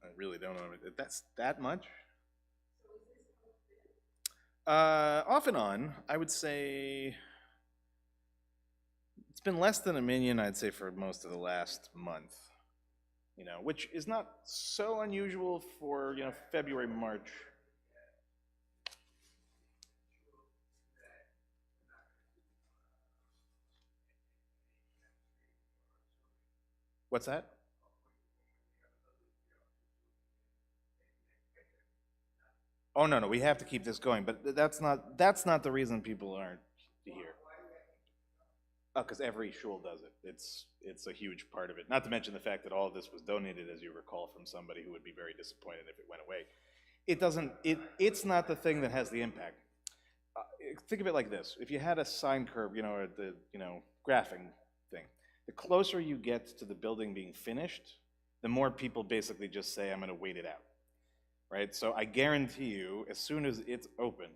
I really don't know. That's that much. Off and on, I would say it's been less than a million. I'd say for most of the last month. Which is not so unusual for February, March. What's that? Oh no, no, we have to keep this going, but that's not the reason people aren't here. Oh, because every shul does it. It's a huge part of it. Not to mention the fact that all of this was donated, as you recall, from somebody who would be very disappointed if it went away. It doesn't. It's not the thing that has the impact. Uh, think of it like this: if you had a sine curve, or the graphing thing, the closer you get to the building being finished, the more people basically just say, "I'm going to wait it out." Right? So I guarantee you, as soon as it's open,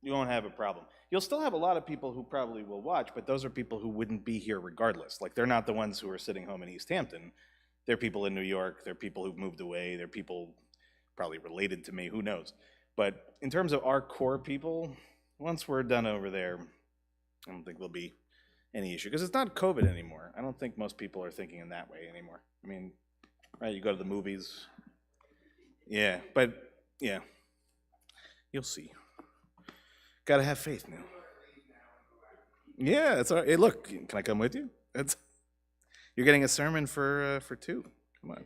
you won't have a problem. You'll still have a lot of people who probably will watch, but those are people who wouldn't be here regardless. Like, they're not the ones who are sitting home in East Hampton. They're people in New York. They're people who've moved away. They're people probably related to me. Who knows? But in terms of our core people, once we're done over there, I don't think there'll be any issue because it's not COVID anymore. I don't think most people are thinking in that way anymore. I mean, right? You go to the movies. Yeah, but yeah, you'll see. Got to have faith, man. Yeah, that's all right. Hey, look, can I come with you? That's You're getting a sermon for two. Come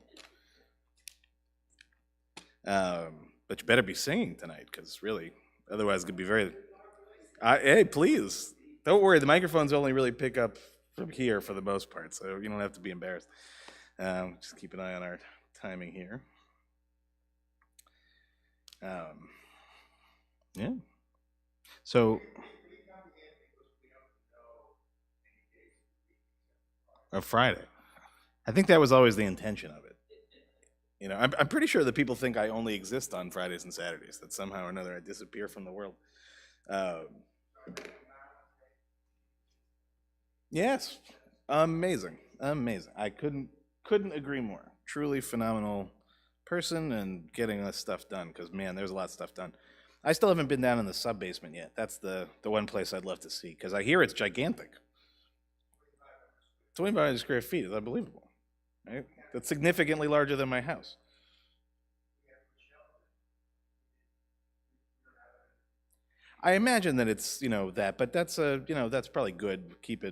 on. But you better be singing tonight, because really, otherwise, it's gonna be very. Hey, please, don't worry. The microphones only really pick up from here for the most part, so you don't have to be embarrassed. Just keep an eye on our timing here. Yeah. So, Friday. I think that was always the intention of it. I'm pretty sure that people think I only exist on Fridays and Saturdays, that somehow or another I disappear from the world. Um, yes, amazing, amazing. I couldn't agree more. Truly phenomenal person and getting this stuff done, because man, there's a lot of stuff done. I still haven't been down in the sub basement yet. That's the one place I'd love to see, because I hear it's gigantic. 2,500 square feet is unbelievable, right? That's significantly larger than my house. I imagine that it's that, but that's probably good. Keep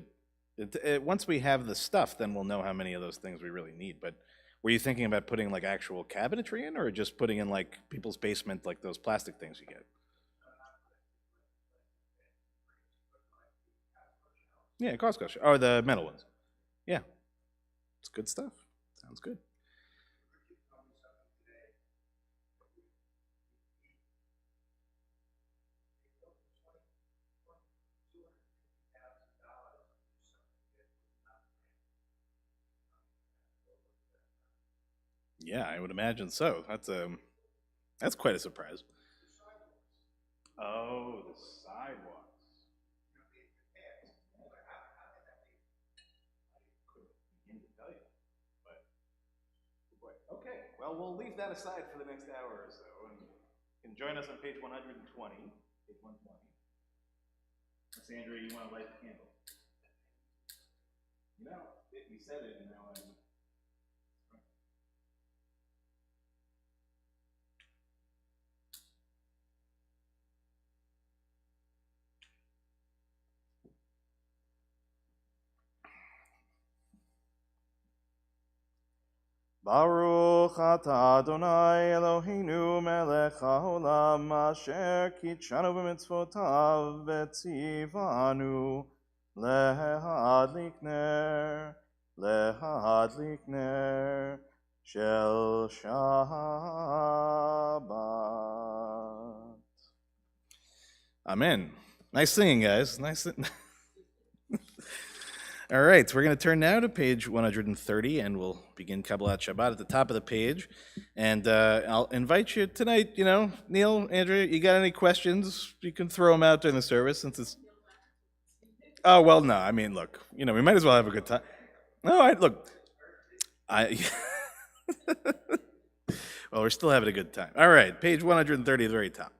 once we have the stuff, then we'll know how many of those things we really need. But were you thinking about putting like actual cabinetry in, or just putting in like people's basement, like those plastic things you get? Yeah, Costco, or the metal ones. Yeah, it's good stuff. Sounds good. Yeah, I would imagine so. That's quite a surprise. Oh, the sidewalks. Couldn't begin to tell you, but oh boy. Okay, well, we'll leave that aside for the next hour or so, and you can join us on page 120. Page 120. Sandra, you want to light the candle? You said it, and now I'm. Baruch atah Adonai Eloheinu melech haolam asher kitshanu b'mitzvotav v'tzivanu lehadlik ner shel Shabbat. Amen. Nice singing, guys. Nice. All right, so we're going to turn now to page 130, and we'll begin Kabbalat Shabbat at the top of the page. And I'll invite you tonight, Neil, Andrea, you got any questions? You can throw them out during the service, since it's. Oh, well, no, I mean, look, we might as well have a good time. No, look, I. Well, we're still having a good time. All right, page 130 at the very top.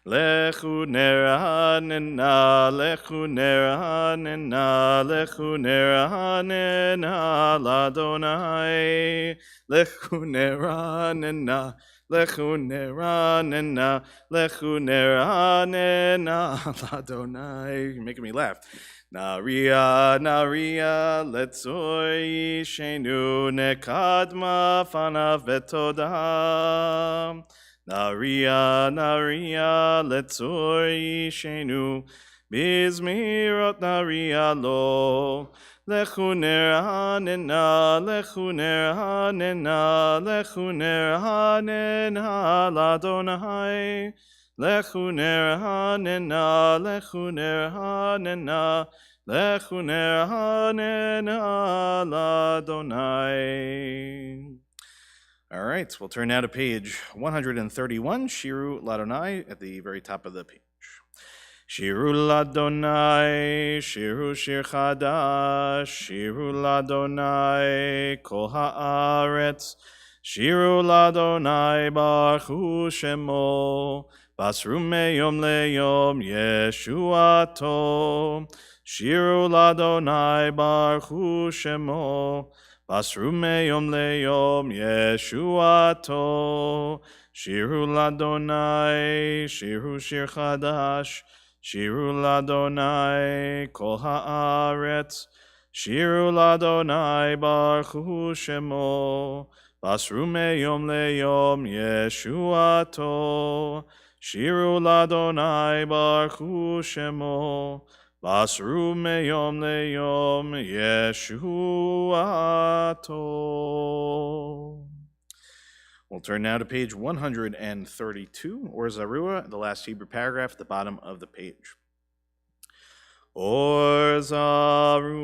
Lechu nerahanena, lechu nerahanena, lechu nerahanena, ladonai. Lechu nerahanena, lechu nerahanena, lechu nerahanena, ladonai. You're making me laugh. Naria, naria, letzoi shenu nekadma fanav vetodah. Naria, naria, letzoi shenu, bizmirot naria lo. Lechu nerahanena, lechu nerahanena, lechu nerahanena, ladonai. Lechu nerahanena, lechu nerahanena, lechu nerahanena, ladonai. All right, we'll turn now to page 131, Shiru Ladonai, at the very top of the page. Shiru Ladonai, Shiru Shir Chadash, Shiru Ladonai, Kol Haaretz, Shiru Ladonai, Baruch Hu Shemo, Basru Meyom Leyom Yeshuato, Shiru Ladonai, Baruch Hu Shemo, Basru meyom leyom Yeshuato, Shiru Ladonai, Shiru Shir Chadash, Shiru Ladonai, Kol Haaretz, Shiru Ladonai, Baruch Hu Shemo, Basru meyom leyom Yeshuato, Shiru Ladonai, Baruch Hu Shemo, Basru meyom leyom Yeshuato. We'll turn now to page 132, or Zarua, the last Hebrew paragraph at the bottom of the page. Or Zarua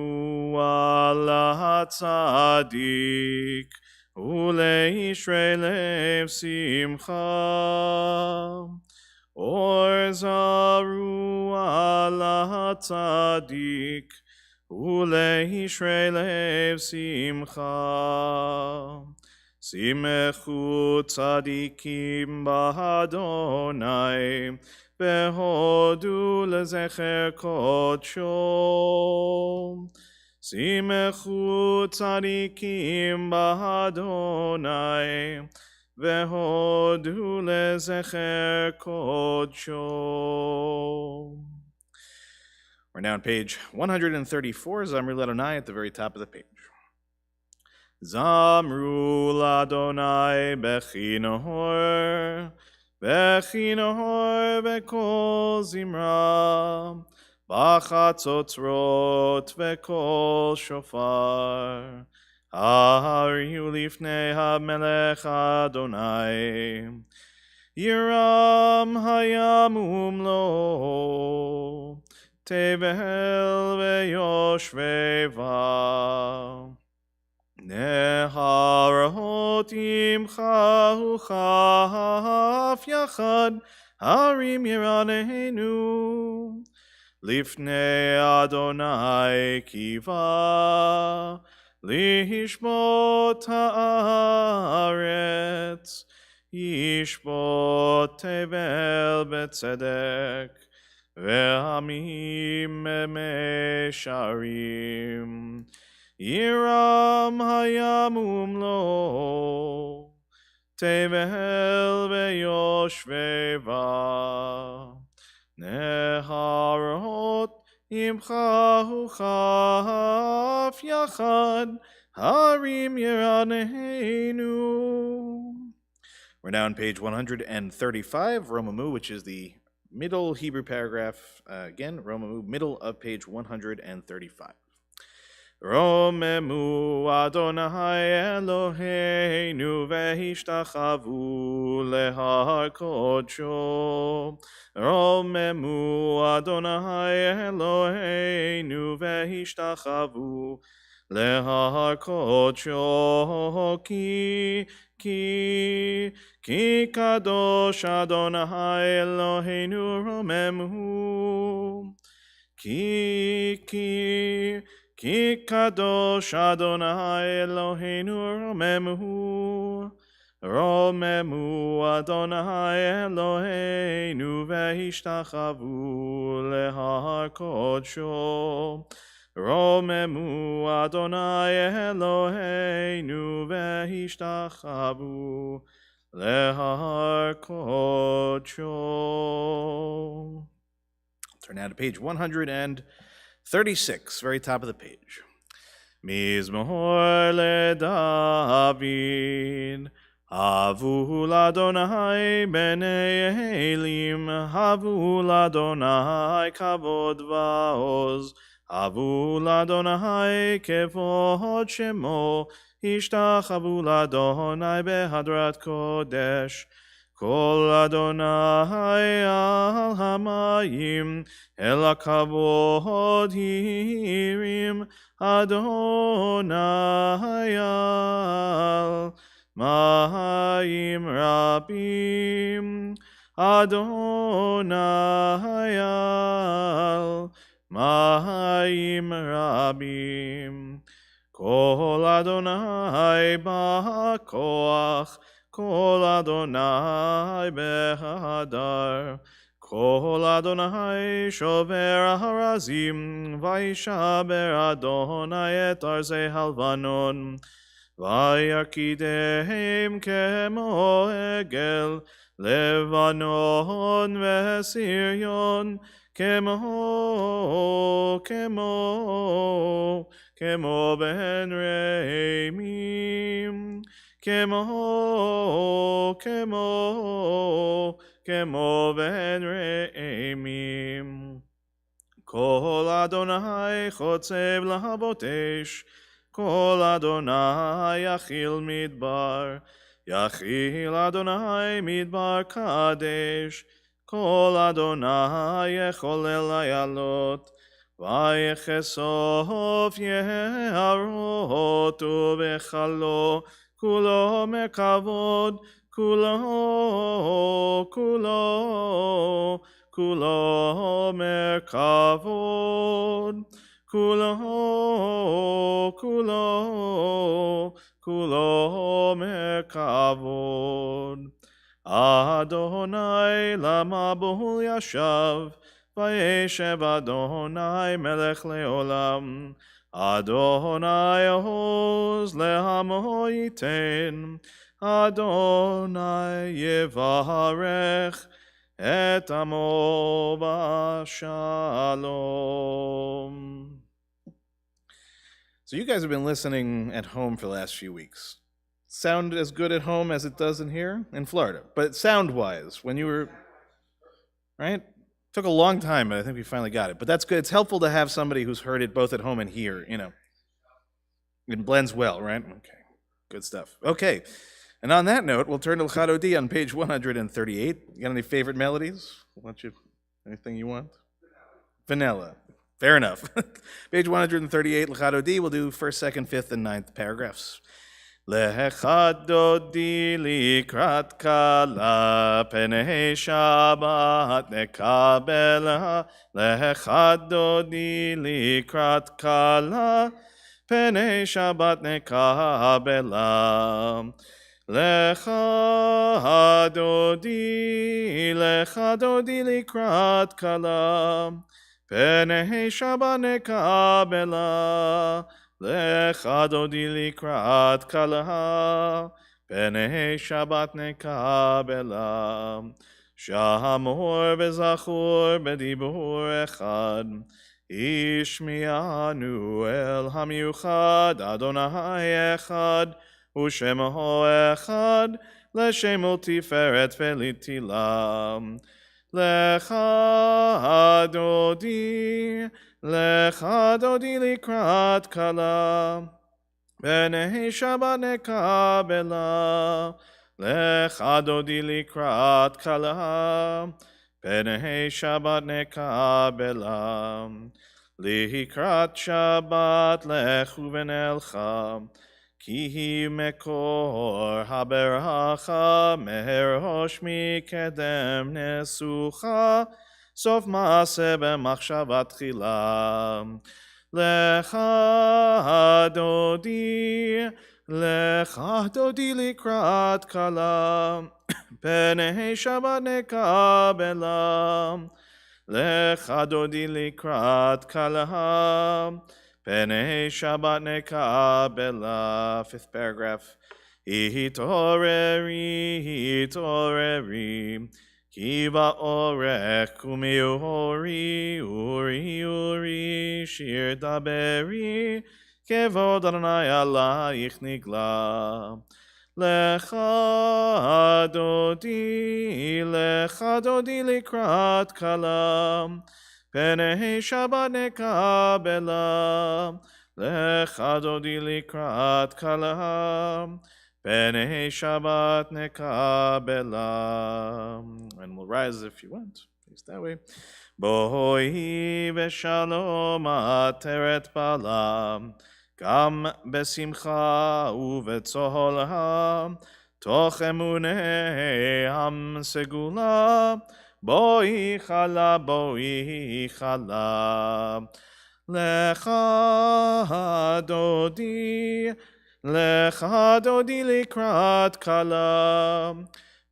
lahatzadik, uleishrei lev simcha. Or Zarua lahatzadik, uleishrei lev simcha. Simechu tzadikim bahadonai, behodu lezecher kodsho. Simechu tzadikim bahadonai, behodu lezecher kodsho. We're now on page 134, Zamru Ladonai, at the very top of the page. Zamru Ladonai bechinohor, bechinohor bekol zimra, bachatzotzrot bekol shofar, hariu lifnei hamelech Adonai, yiram hayamum lo, tebel veyoshveva. Neharot imcha uchaf yachad, harim yiraneinu. Lifnei Adonai kiva, lishbot haaretz, yishbot tevel betzedek, ve'amim mesharim. Yiram hayamum lo, tevel veyoshveva. Neharot imcha uchaf yachad, harim yiraneinu. We're now on page 135, Romamu, which is the middle Hebrew paragraph. Again, Romamu, middle of page 135. Romemu Adonai Eloheinu vehishtachavu lehar kodsho. Romemu Adonai Eloheinu vehishtachavu lehar kodsho. Ki kadosh Adonai Eloheinu romemu. Ki kadosh Adonai Eloheinu romemu, רוממו אדוני אלוהינו והשתחוו להר קודשו. רוממו אדוני אלוהינו והשתחוו להר קודשו. Turn now to page 136, very top of the page. Mizmor leDavid, havu l'Adonai b'nei Elim, havu l'Adonai kavod va'oz, havu l'Adonai kevod shemo, ishtachavu l'Adonai behadrat kodesh. Kol Adonai al hamayim, el hakavod hirim, Adonai al mayim rabim, Adonai al mayim rabim. Kol Adonai ba'koach, Kol Adonai behadar, Kol Adonai shover harazim, Vaishaber Adonai et arzei halvanon, Vayarkidehem kemo egel, Levanon vesiryon, kemo ben reimim. Kemo ben reimim. Kol Adonai chotzev lahabotesh, Kol Adonai yachil midbar, Yachil Adonai midbar kadesh, Kol Adonai yecholel layalot, Vayechesof yeharot uvechalo, Kulo mekavod, kulo mekavod, kulo mekavod. Adonai lama bohul yashav, vayeshev Adonai melech leolam. Adonai oz le'amo yiten, Adonai yevarech et amo b'shalom. So you guys have been listening at home for the last few weeks. Sound as good at home as it does in here? In Florida. But sound-wise, when you were, right? Took a long time, but I think we finally got it. But that's good. It's helpful to have somebody who's heard it both at home and here, you know. It blends well, right? Okay, good stuff. Okay, and on that note, we'll turn to L'Chadodi on page 138. You got any favorite melodies? Anything you want? Vanilla. Fair enough. Page 138, L'Chadodi. We'll do 1st, 2nd, 5th, and 9th paragraphs. L'chadodi likrat kala, penei Shabbat nekabela. L'chadodi likrat kala, penei Shabbat nekabela. L'chadodi likrat kala, penei Shabbat nekabela. L'chadodi likrat kala, penei Shabbat nekabela. Shamor v'zachor b'dibur echad, ishmi'anu el hamiuchad, Adonai echad, u'shemo echad, l'shemo tiferet v'litilam. L'chadodi likrat kala, penei Shabbat nekabela. L'chadodi likrat kala, penei Shabbat nekabela. Likrat Shabbat lechu v'nelcha, ki mekor haberacha, merosh mikedem nesucha, sof maaseh b'machshavat tchila. L'chadodi Lecha dodi likrat kala, penei Shabbat nekabela. Lecha dodi likrat kala, penei Shabbat nekabela. Fifth paragraph. Hitoreri, Kiva orech kumiuri, uri, shir daberi, kevod Adonai alayich nigla. Lecha dodi likrat kalam, penei Shabbat nekabela. Lecha dodi likrat kalam, penei Shabbat nekabela. And we'll rise if you want. Face that way. Bohi v'shalom ateret balam, gam besimcha uvetzola, toch emunei ham segula, boi chala, lecha dodi likrat kala,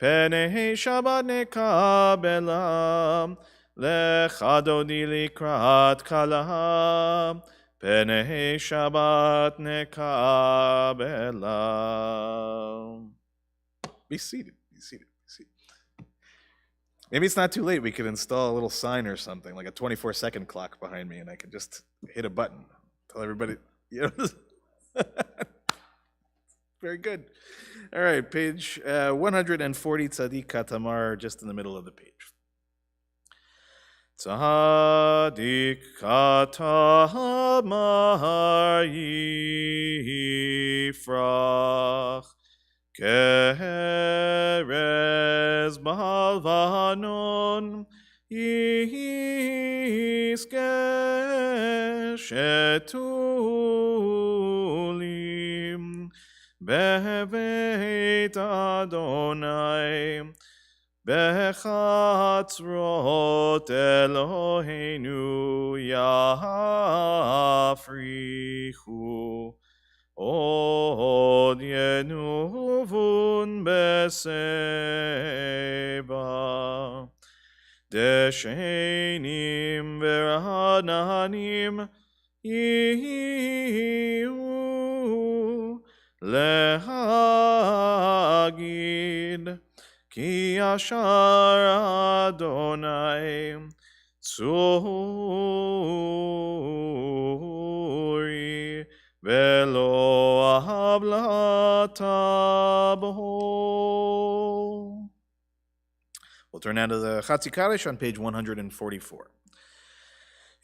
penei Shabbat nekabela. Lecha dodi likrat kala, penei Shabbat nekabela. Be seated. Be seated. Be seated. Maybe it's not too late. We could install a little sign or something, like a 24-second clock behind me, and I could just hit a button. Tell everybody, you know. Very good. All right, page 140, Tzadik Katamar, just in the middle of the page. Tzadik Katamar Yifrach, Kerez Balvanon, Yiske Shetulim, Beveit Adonai, Bechatzrot Eloheinu Yafrichu, Od Yenuvun Beseba, Deshenim Verananim Yihu Lehagid, Ki Ashar Adonai Tzuri Velo Hablatabo. We'll turn now to the Chatzi Kaddish on page 144.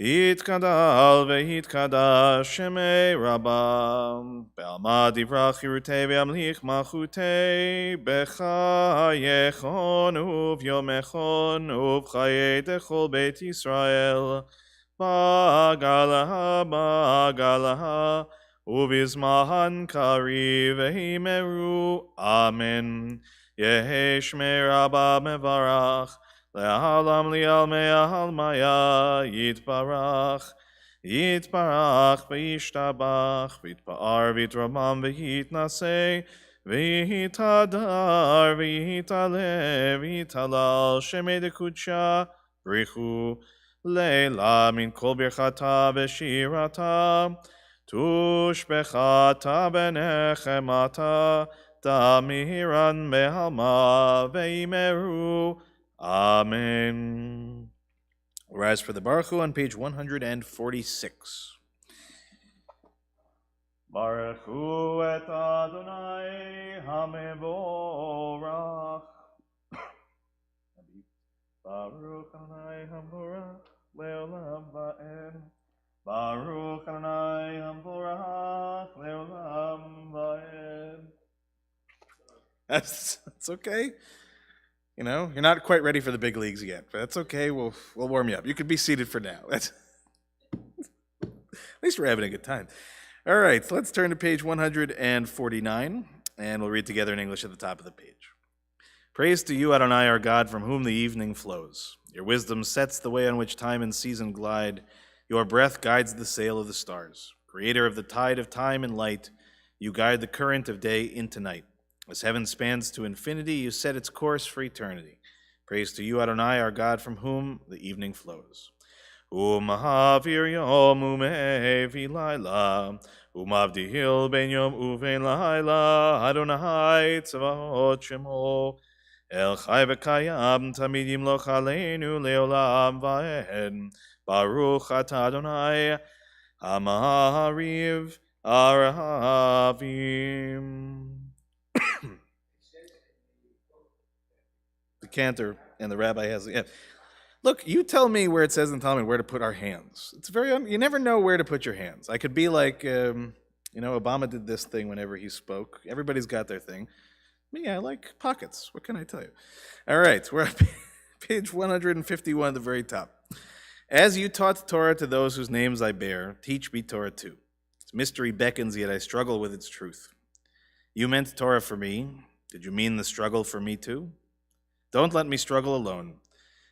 Yitkadal veyitkadash shemei rabam, be'alma divrach chirutei ve'amlich malchutei, bechayechon uvyomechon uvchayei dechol beit Yisrael, ba'galaha, uvizmahan kari vehimeru, amen. Yehesh me rabba mevarach, Le'alam li'al me'al maya, yitbarach v'yishtabach, v'yitpa'ar v'yitramam v'yitnaseh, v'yitadar v'yitaleh v'yitalal, shemei dekudsha brichu, leila min kol birchata v'shirata, tushbechata b'nechemata, damiran me'alma v'imeru, amen. We'll rise for the Baruch Hu on page 146. Baruch Hu et Adonai HaMevorach. Baruch Adonai HaMevorach le'olam va'ed. Baruch Adonai HaMevorach le'olam va'ed. That's okay. You know, you're not quite ready for the big leagues yet, but that's okay. We'll warm you up. You could be seated for now. At least we're having a good time. All right, so let's turn to page 149, and we'll read together in English at the top of the page. Praise to you, Adonai, our God, from whom the evening flows. Your wisdom sets the way on which time and season glide. Your breath guides the sail of the stars. Creator of the tide of time and light, You guide the current of day into night. As heaven spans to infinity, you set its course for eternity. Praise to you, Adonai, our God, from whom the evening flows. Umahavir yom umevi laila, umavdihil ben yom uvein laila, Adonai tzavahot shemo, El chai v'kayam tamid yimloch aleinu leolam va'ed, Baruch atah Adonai, Hamariv Aravim. The cantor and the rabbi has, yeah. Look, you tell me where it says and tell me where to put our hands. It's very, you never know where to put your hands. I could be like, Obama did this thing whenever he spoke. Everybody's got their thing. Me, I like pockets. What can I tell you? All right, we're on page 151 at the very top. As you taught Torah to those whose names I bear, teach me Torah too. Its mystery beckons, yet I struggle with its truth. You meant Torah for me. Did you mean the struggle for me too? Don't let me struggle alone.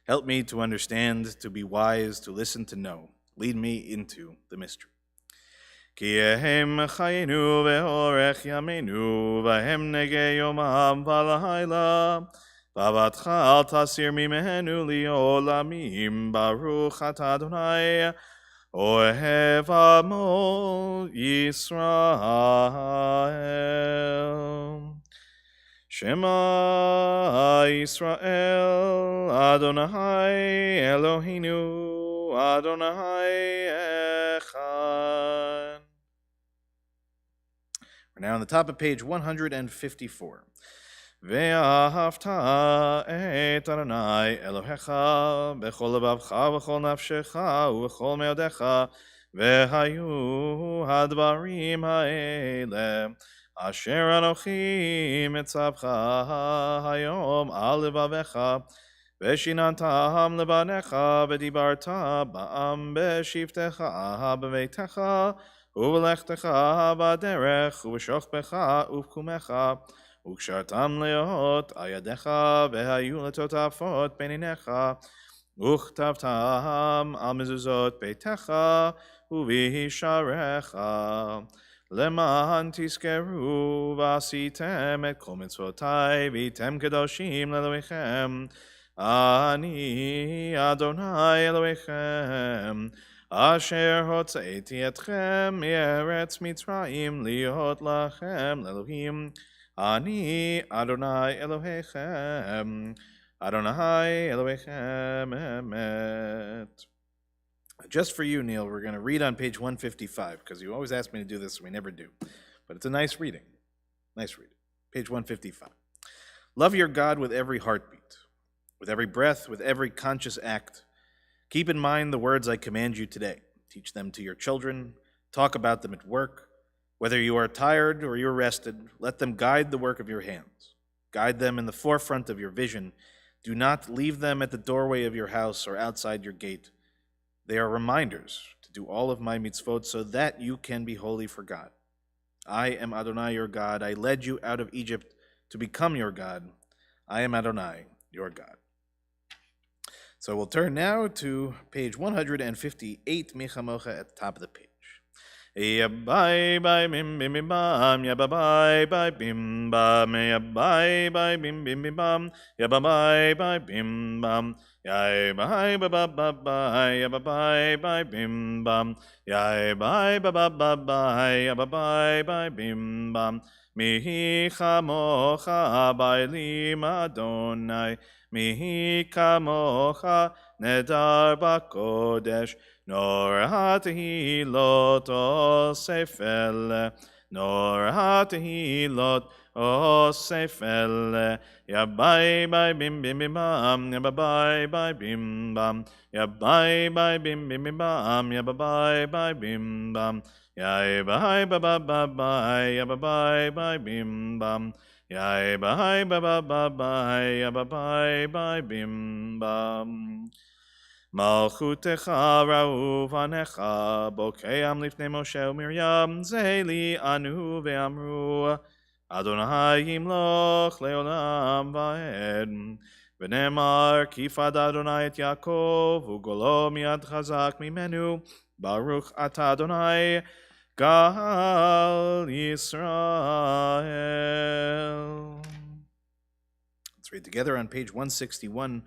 Help me to understand, to be wise, to listen, to know. Lead me into the mystery. Ki ehem chayenu ve'orech yameinu v'hem negei yomam v'layla v'avatcha al tasir mimenu li'olamim Baruch atah Adonai ohev amo Yisrael. Shema Yisrael, Adonai Eloheinu, Adonai Echad. We're now on the top of page 154. Ve'ahavta et Adonai Elohecha, b'chol lebavcha, v'chol nafshecha, u'v'chol me'odecha, ve'hayu hadvarim ha'ele. Asher Anochi mitzavcha hayom al levavecha veshinantam levanecha v'dibarta ba'am b'shivtecha b'veitecha u'v'lechtecha b'derech u'v'shochbecha u'v'kumecha u'kshartam leot ayadecha v'hayu letotafot b'ninecha u'chtavtam al mezuzot beitecha u'v'hisharecha Leman tiskeru v'asitem et kol mitzvotai v'item kedoshim le'Elohechem. Ani Adonai Elohechem, asher hotzeiti etchem me'eretz Mitzrayim liot lachem le'Elohim. Ani Adonai Elohechem, Adonai Elohechem emet. Just for you, Neil, we're going to read on page 155, because you always ask me to do this, and we never do. But it's a nice reading. Nice reading. Page 155. Love your God with every heartbeat, with every breath, with every conscious act. Keep in mind the words I command you today. Teach them to your children. Talk about them at work. Whether you are tired or you're rested, let them guide the work of your hands. Guide them in the forefront of your vision. Do not leave them at the doorway of your house or outside your gate. They are reminders to do all of my mitzvot so that you can be holy for God. I am Adonai your God. I led you out of Egypt to become your God. I am Adonai your God. So we'll turn now to page 158, Michamocha, at the top of the page. Yabai bye bim bim bim bam, yabai bye bim bam, yabai bye bim bim bim bam, yabai bye bim bam, yabai ba ba ba ba, yabai bye bim bam, yabai ba ba ba ba, yabai bye bim bam. Mihi chamocha bailim Adonai, mihi kamocha nedar bakodesh. Nor hatehilot osefel, nor hatehilot osefel. Yabai bye bim bim bim bam, yabai bye bim bam, yabai bye bim bim bim bam, yabai bye bim bam, yabai ba ba ba ba, yabai bye bim bam, yabai ba ba ba ba, yabai bye bim bam. Malchutecha ra'u vanecha, bokeam lifnei Moshe u'Miriam, zeli anu ve'amru, Adonai yimloch le'olam va'ed. V'nemar kifad Adonai et Yaakov, u'golo miad chazak mimenu, Baruch atah Adonai, Gal Yisrael. Let's read together on page 161.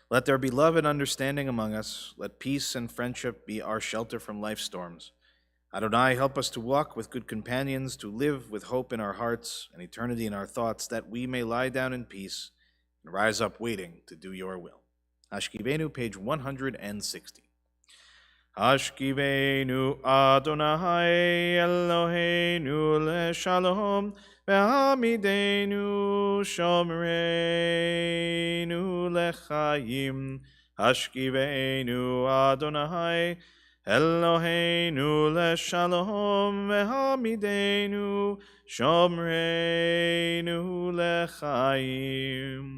Let there be love and understanding among us. Let peace and friendship be our shelter from life's storms. Adonai, help us to walk with good companions, to live with hope in our hearts and eternity in our thoughts, that we may lie down in peace and rise up waiting to do your will. Hashkivenu, page 160. Hashkivenu Adonai Eloheinu leshalom, ve'hamidenu shomreinu lechayim. Hashkivenu Adonai Eloheinu leshalom, ve'hamidenu shomreinu lechayim.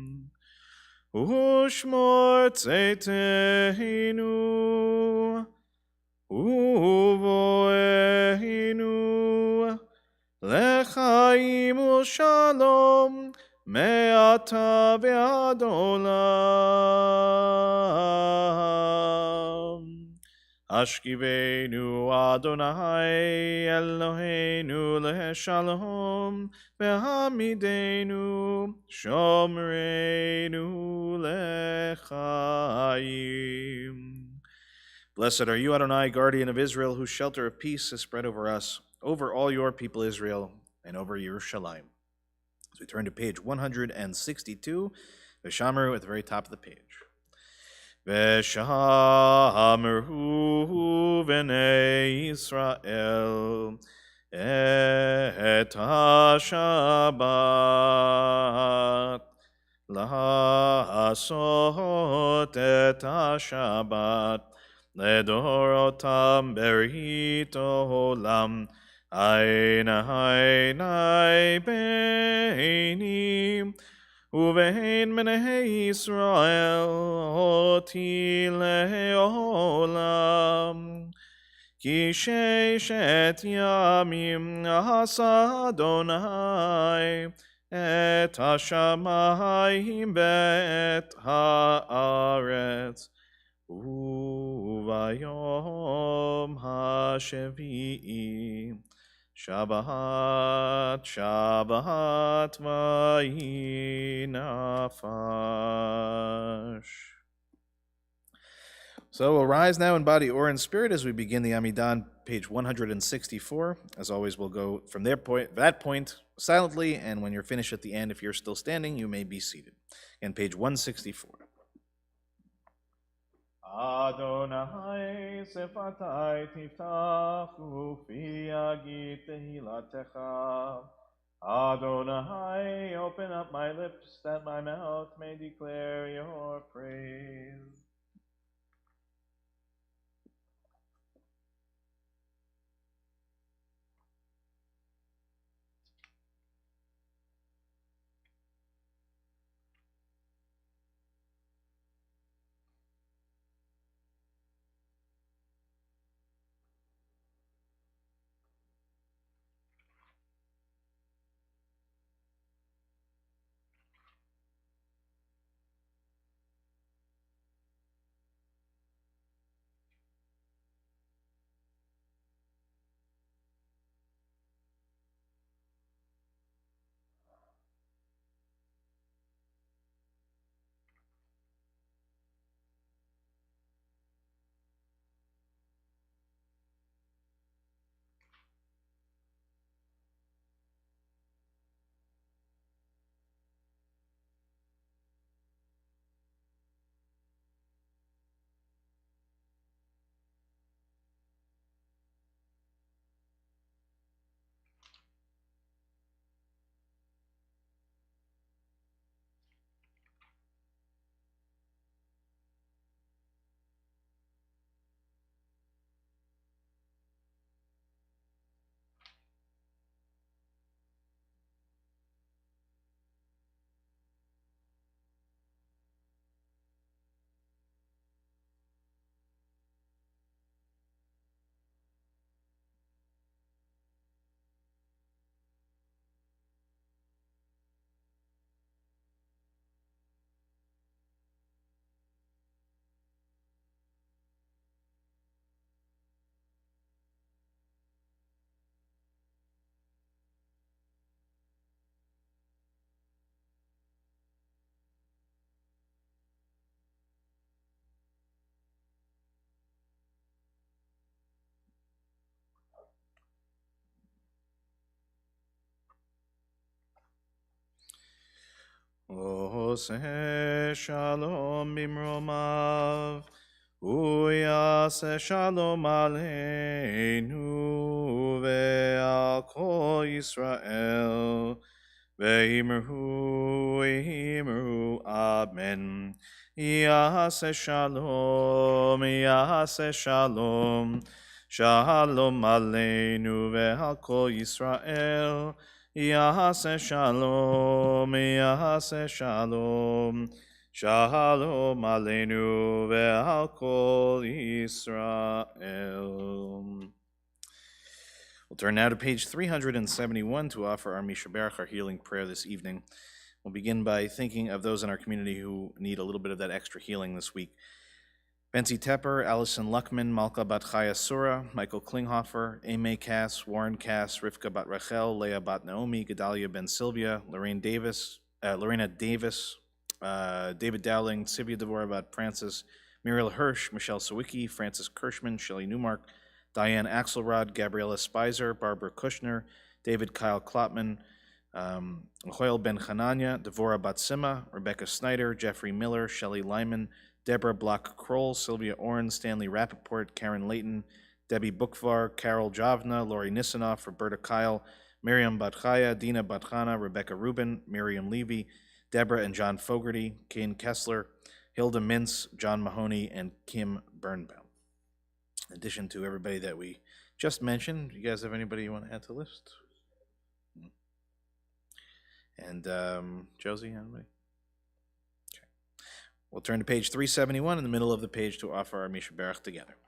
Ushmor tzeteinu uvoeinu lechaim u'shalom me'ata ve'ad olam. Ashkivenu Adonai Eloheinu leshalom, ve'hamidenu shomreinu lechayim. Blessed are you, Adonai, guardian of Israel, whose shelter of peace is spread over us, over all your people Israel, and over Yerushalayim. As we turn to page 162, Veshamru at the very top of the page. Veshamru v'nei Yisrael et ha-Shabbat la'asot et ha-Shabbat ledorotam berit olam einai beini uvein menei Yisrael oti le'olam. Ki sheshet yamim asa Adonai et hashamayim bet haaretz uvayom hashevi'i Shabbat, Shabbat vayinafash. So we'll rise now in body or in spirit as we begin the Amidah, page 164. As always, we'll go from that point silently, and when you're finished at the end, if you're still standing, you may be seated. And page 164. Adonai sefatai tiftach ufi yagid tehilatecha. Adonai, open up my lips that my mouth may declare your praise. Ose shalom bimromav, uyase shalom aleinu ve'al kol Yisrael, ve'imru amen. Yase shalom, shalom aleinu ve'al kol Yisrael. Yahase shalom, shalom aleinu ve'al kol Yisrael. We'll turn now to page 371 to offer our Mishaberach, our healing prayer this evening. We'll begin by thinking of those in our community who need a little bit of that extra healing this week. Benzi Tepper, Allison Luckman, Malka Bat Chaya Sura, Michael Klinghoffer, Aimee Cass, Warren Cass, Rivka Bat Rachel, Leah Bat Naomi, Gedalia Ben Sylvia, Lorena Davis, David Dowling, Sivia Devorah Bat Francis, Muriel Hirsch, Michelle Sawicki, Francis Kirschman, Shelley Newmark, Diane Axelrod, Gabriella Spicer, Barbara Kushner, David Kyle Klotman, Hoyle Ben Hananya, Devorah Batsima, Rebecca Snyder, Jeffrey Miller, Shelley Lyman, Deborah Block-Kroll, Sylvia Oren, Stanley Rappaport, Karen Layton, Debbie Bookvar, Carol Javna, Lori Nisanoff, Roberta Kyle, Miriam Batchaya, Dina Batchana, Rebecca Rubin, Miriam Levy, Deborah and John Fogarty, Kane Kessler, Hilda Mintz, John Mahoney, and Kim Birnbaum. In addition to everybody that we just mentioned, you guys have anybody you want to add to the list? And Josie, anybody? We'll turn to page 371 in the middle of the page to offer our Mishaberach together.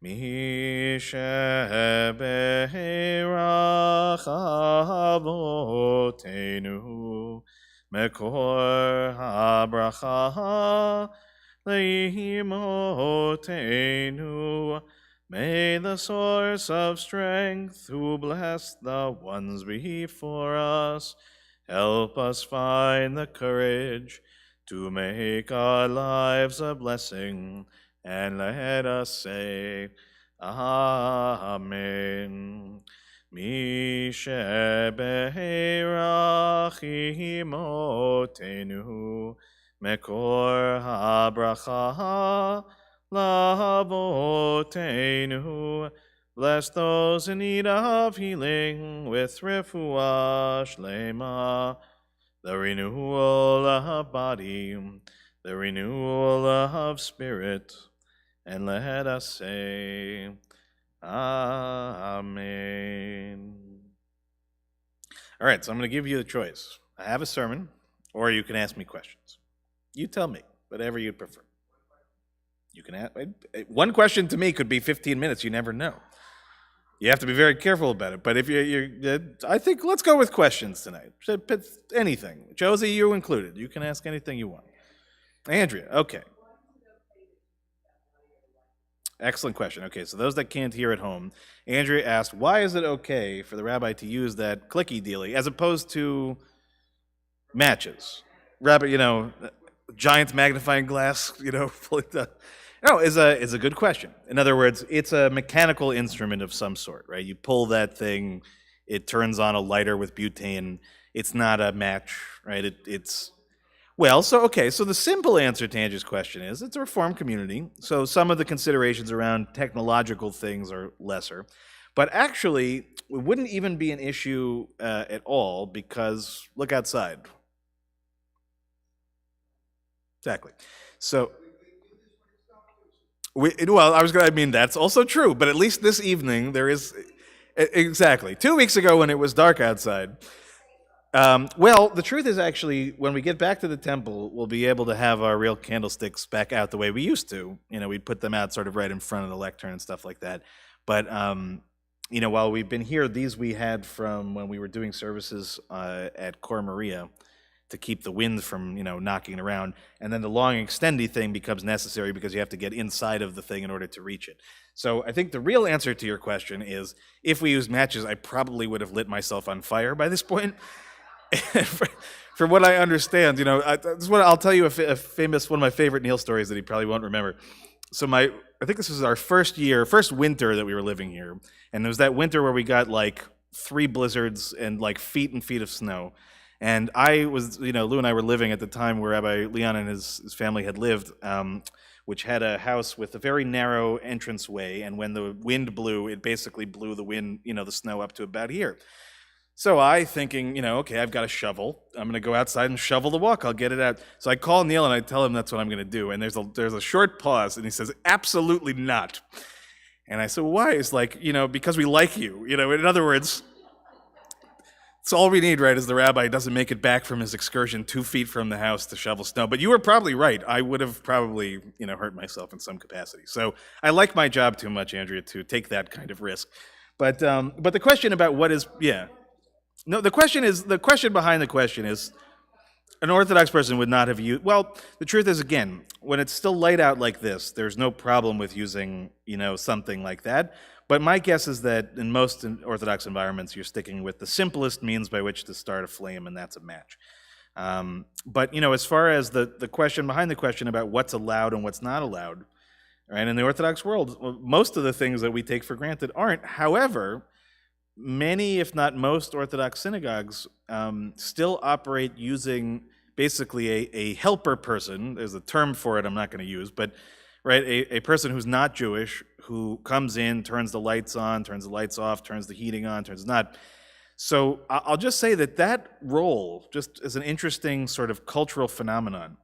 Mishaberach avotenu mekor habracha leimotenu. May the source of strength, who blessed the ones before us, help us find the courage to make our lives a blessing, and let us say, Amen. Mishaberach imotenu, mekor habracha lavotenu. Bless those in need of healing with refuah shlema, the renewal of body, the renewal of spirit, and let us say, Amen. All right, so I'm going to give you the choice. I have a sermon, or you can ask me questions. You tell me, whatever you prefer. You can ask, one question to me could be 15 minutes, you never know. You have to be very careful about it. But if I think let's go with questions tonight. Anything. Josie, you included. You can ask anything you want. Andrea, okay. Excellent question. Okay, so those that can't hear at home, Andrea asked, why is it okay for the rabbi to use that clicky dealy as opposed to matches? Rabbi, giant magnifying glass, No, is a good question. In other words, it's a mechanical instrument of some sort, right? You pull that thing, it turns on a lighter with butane. It's not a match, right? So the simple answer to Andrew's question is it's a Reformed community, so some of the considerations around technological things are lesser. But actually, it wouldn't even be an issue at all because look outside. Exactly. So... that's also true, but at least this evening there is, exactly. 2 weeks ago when it was dark outside. The truth is actually, when we get back to the temple, we'll be able to have our real candlesticks back out the way we used to. We'd put them out sort of right in front of the lectern and stuff like that. But, while we've been here, these we had from when we were doing services at Cor Maria, to keep the wind from, knocking it around. And then the long extendy thing becomes necessary because you have to get inside of the thing in order to reach it. So I think the real answer to your question is, if we used matches, I probably would have lit myself on fire by this point. From what I understand, I'll tell you one of my favorite Neil stories that he probably won't remember. So I think this was our first winter that we were living here. And there was that winter where we got like 3 blizzards and like feet and feet of snow. And I was, Lou and I were living at the time where Rabbi Leon and his family had lived, which had a house with a very narrow entranceway. And when the wind blew, it basically blew the wind, the snow up to about here. So I thinking, okay, I've got a shovel. I'm going to go outside and shovel the walk. I'll get it out. So I call Neil and I tell him that's what I'm going to do. And there's a short pause, and he says, absolutely not. And I said, well, why? It's like, because we like you. In other words, it's all we need, right, is the rabbi doesn't make it back from his excursion 2 feet from the house to shovel snow. But you were probably right. I would have probably, hurt myself in some capacity. So I like my job too much, Andrea, to take that kind of risk. But the question about what is, yeah. No, the question behind the question is, an Orthodox person would not have used, well, the truth is, again, when it's still light out like this, there's no problem with using, something like that. But my guess is that in most Orthodox environments, you're sticking with the simplest means by which to start a flame, and that's a match. But, as far as the question behind the question about what's allowed and what's not allowed, right, in the Orthodox world, most of the things that we take for granted aren't. However, many, if not most, Orthodox synagogues still operate using basically a helper person. There's a term for it I'm not going to use, but right, a person who's not Jewish, who comes in, turns the lights on, turns the lights off, turns the heating on, turns it not. So I'll just say that role, just as an interesting sort of cultural phenomenon,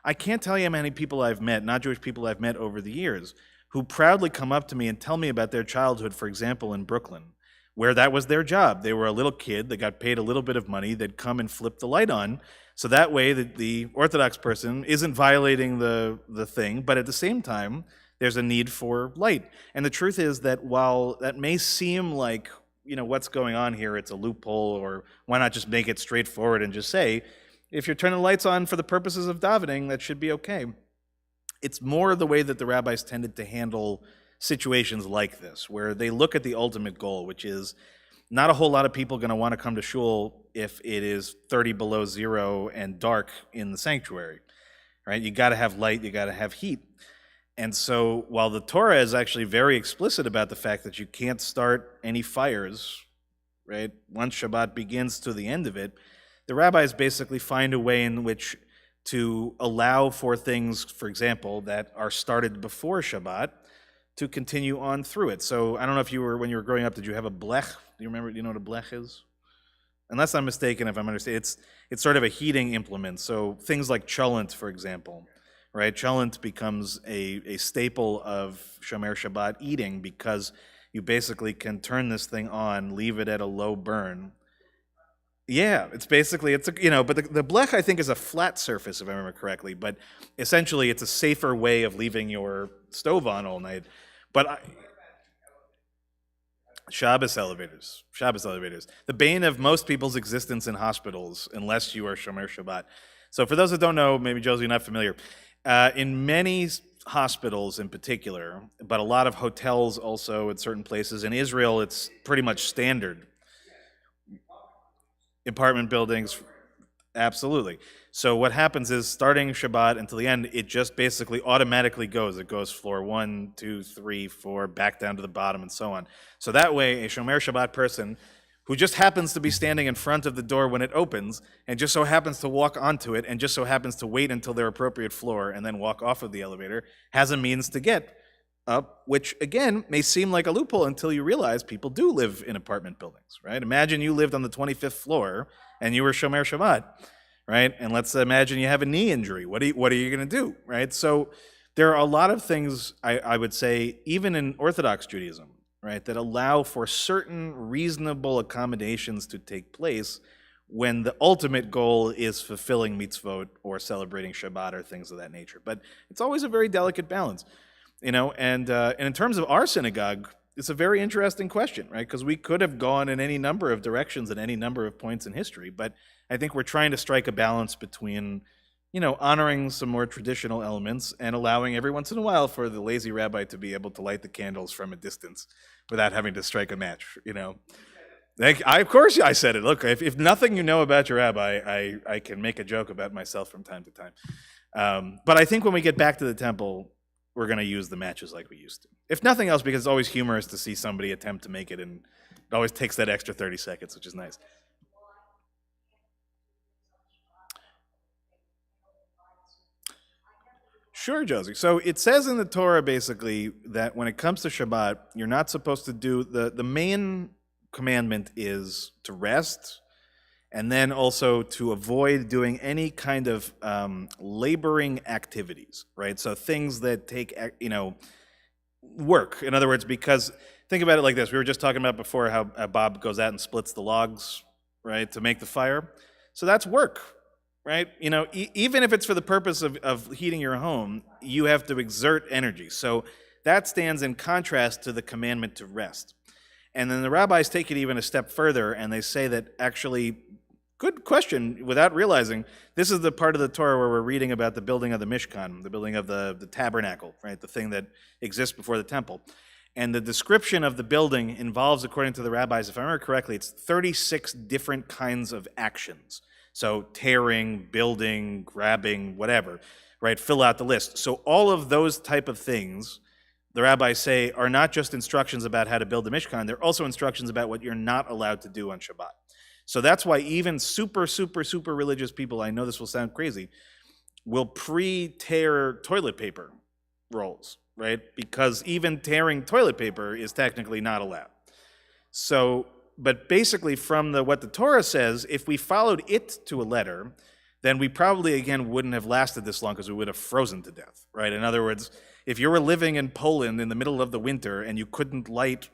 I can't tell you how many people I've met, not Jewish people I've met over the years, who proudly come up to me and tell me about their childhood, for example, in Brooklyn, where that was their job. They were a little kid, they got paid a little bit of money, they'd come and flip the light on, so that way the Orthodox person isn't violating the thing, but at the same time, there's a need for light. And the truth is that while that may seem like, what's going on here, it's a loophole, or why not just make it straightforward and just say, if you're turning the lights on for the purposes of davening, that should be okay. It's more the way that the rabbis tended to handle situations like this, where they look at the ultimate goal, which is not a whole lot of people going to want to come to shul if it is 30 below zero and dark in the sanctuary, right? You got to have light, you got to have heat. And so while the Torah is actually very explicit about the fact that you can't start any fires, right, once Shabbat begins to the end of it, the rabbis basically find a way in which to allow for things, for example, that are started before Shabbat to continue on through it. So I don't know when you were growing up, did you have a blech? Do you know what a blech is? Unless I'm mistaken, if I'm understanding, it's sort of a heating implement. So things like cholent, for example, right? Cholent becomes a staple of Shomer Shabbat eating because you basically can turn this thing on, leave it at a low burn. Yeah, but the blech, I think, is a flat surface, if I remember correctly, but essentially it's a safer way of leaving your stove on all night. But Shabbos elevators. The bane of most people's existence in hospitals, unless you are Shomer Shabbat. So for those that don't know, maybe Josie, you're not familiar, in many hospitals in particular, but a lot of hotels also at certain places, in Israel it's pretty much standard. Apartment buildings, absolutely. So what happens is, starting Shabbat until the end, it just basically automatically goes. It goes floor 1, 2, 3, 4, back down to the bottom, and so on. So that way, a Shomer Shabbat person who just happens to be standing in front of the door when it opens, and just so happens to walk onto it, and just so happens to wait until their appropriate floor, and then walk off of the elevator, has a means to get up, which again may seem like a loophole until you realize people do live in apartment buildings, right? Imagine you lived on the 25th floor and you were Shomer Shabbat, right? And let's imagine you have a knee injury. What are you going to do, right? So there are a lot of things, I would say, even in Orthodox Judaism, right, that allow for certain reasonable accommodations to take place when the ultimate goal is fulfilling mitzvot or celebrating Shabbat or things of that nature. But it's always a very delicate balance. And in terms of our synagogue, it's a very interesting question, right? Because we could have gone in any number of directions at any number of points in history, but I think we're trying to strike a balance between, honoring some more traditional elements and allowing every once in a while for the lazy rabbi to be able to light the candles from a distance without having to strike a match, Of course I said it. Look, if nothing you know about your rabbi, I can make a joke about myself from time to time. But I think when we get back to the temple, we're going to use the matches like we used to. If nothing else, because it's always humorous to see somebody attempt to make it, and it always takes that extra 30 seconds, which is nice. Sure, Josie. So it says in the Torah basically that when it comes to Shabbat, you're not supposed to do the main commandment is to rest, and then also to avoid doing any kind of laboring activities, right? So things that take work. In other words, because think about it like this: we were just talking about before how Bob goes out and splits the logs, right, to make the fire. So that's work. Right? Even if it's for the purpose of heating your home, you have to exert energy. So that stands in contrast to the commandment to rest. And then the rabbis take it even a step further, and they say that actually, good question, without realizing, this is the part of the Torah where we're reading about the building of the Mishkan, the building of the tabernacle, right? The thing that exists before the temple. And the description of the building involves, according to the rabbis, if I remember correctly, it's 36 different kinds of actions. So tearing, building, grabbing, whatever, right? Fill out the list. So all of those type of things, the rabbis say, are not just instructions about how to build the Mishkan, they're also instructions about what you're not allowed to do on Shabbat. So that's why even super, super, super religious people, I know this will sound crazy, will pre-tear toilet paper rolls, right? Because even tearing toilet paper is technically not allowed. So, but basically from what the Torah says, if we followed it to a letter, then we probably, again, wouldn't have lasted this long because we would have frozen to death, right? In other words, if you were living in Poland in the middle of the winter and you couldn't light,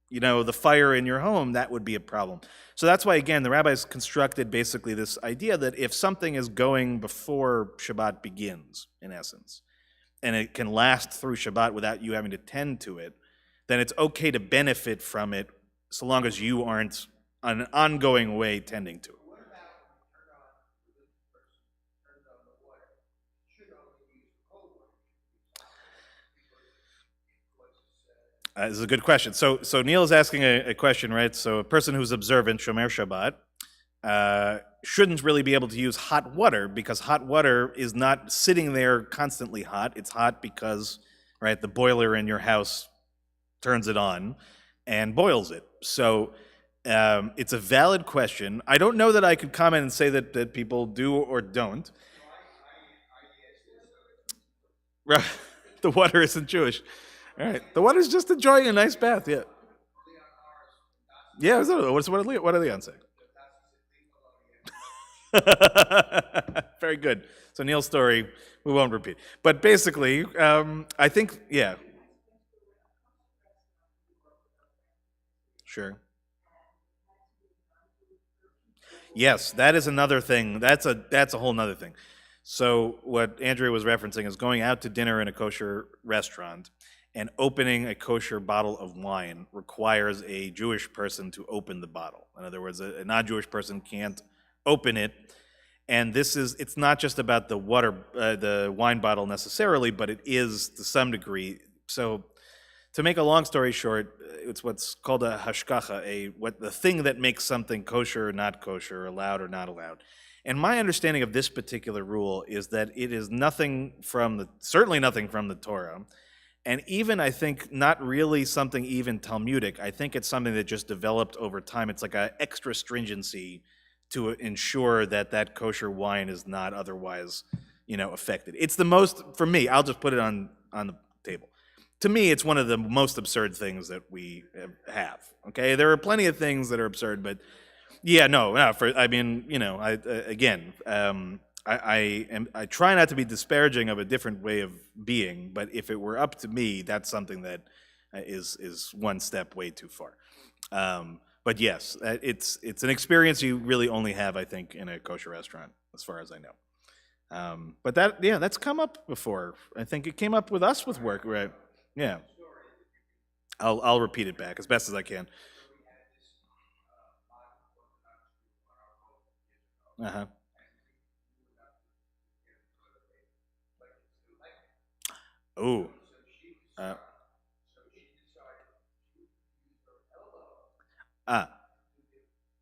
the fire in your home, that would be a problem. So that's why, again, the rabbis constructed basically this idea that if something is going before Shabbat begins, in essence, and it can last through Shabbat without you having to tend to it, then it's okay to benefit from it so long as you aren't on an ongoing way tending to it. This is a good question. So Neil is asking a question, right? So a person who's observant, Shomer Shabbat, shouldn't really be able to use hot water because hot water is not sitting there constantly hot. It's hot because, right, the boiler in your house turns it on and boils it. So it's a valid question. I don't know that I could comment and say that people do or don't. Right. The water isn't Jewish. All right. The water's just enjoying a nice bath, yeah. Yeah, what are Leon saying? Very good. So Neil's story, we won't repeat. But basically, I think, yeah. Sure. Yes, that is another thing. That's a whole nother thing. So what Andrea was referencing is going out to dinner in a kosher restaurant and opening a kosher bottle of wine requires a Jewish person to open the bottle. In other words, a non-Jewish person can't open it. And it's not just about the the wine bottle necessarily, but it is to some degree. So to make a long story short, it's what's called a hashkacha, the thing that makes something kosher or not kosher, allowed or not allowed. And my understanding of this particular rule is that it is certainly nothing from the Torah, and even, I think, not really something even Talmudic. I think it's something that just developed over time. It's like an extra stringency to ensure that kosher wine is not otherwise, affected. It's the most, for me, I'll just put it on the table. To me, it's one of the most absurd things that we have. Okay, there are plenty of things that are absurd, but yeah, no. I try not to be disparaging of a different way of being, but if it were up to me, that's something that is one step way too far. But yes, it's an experience you really only have, I think, in a kosher restaurant, as far as I know. But that's come up before. I think it came up with us with work, right? Yeah. I'll repeat it back as best as I can. Uh-huh. Oh.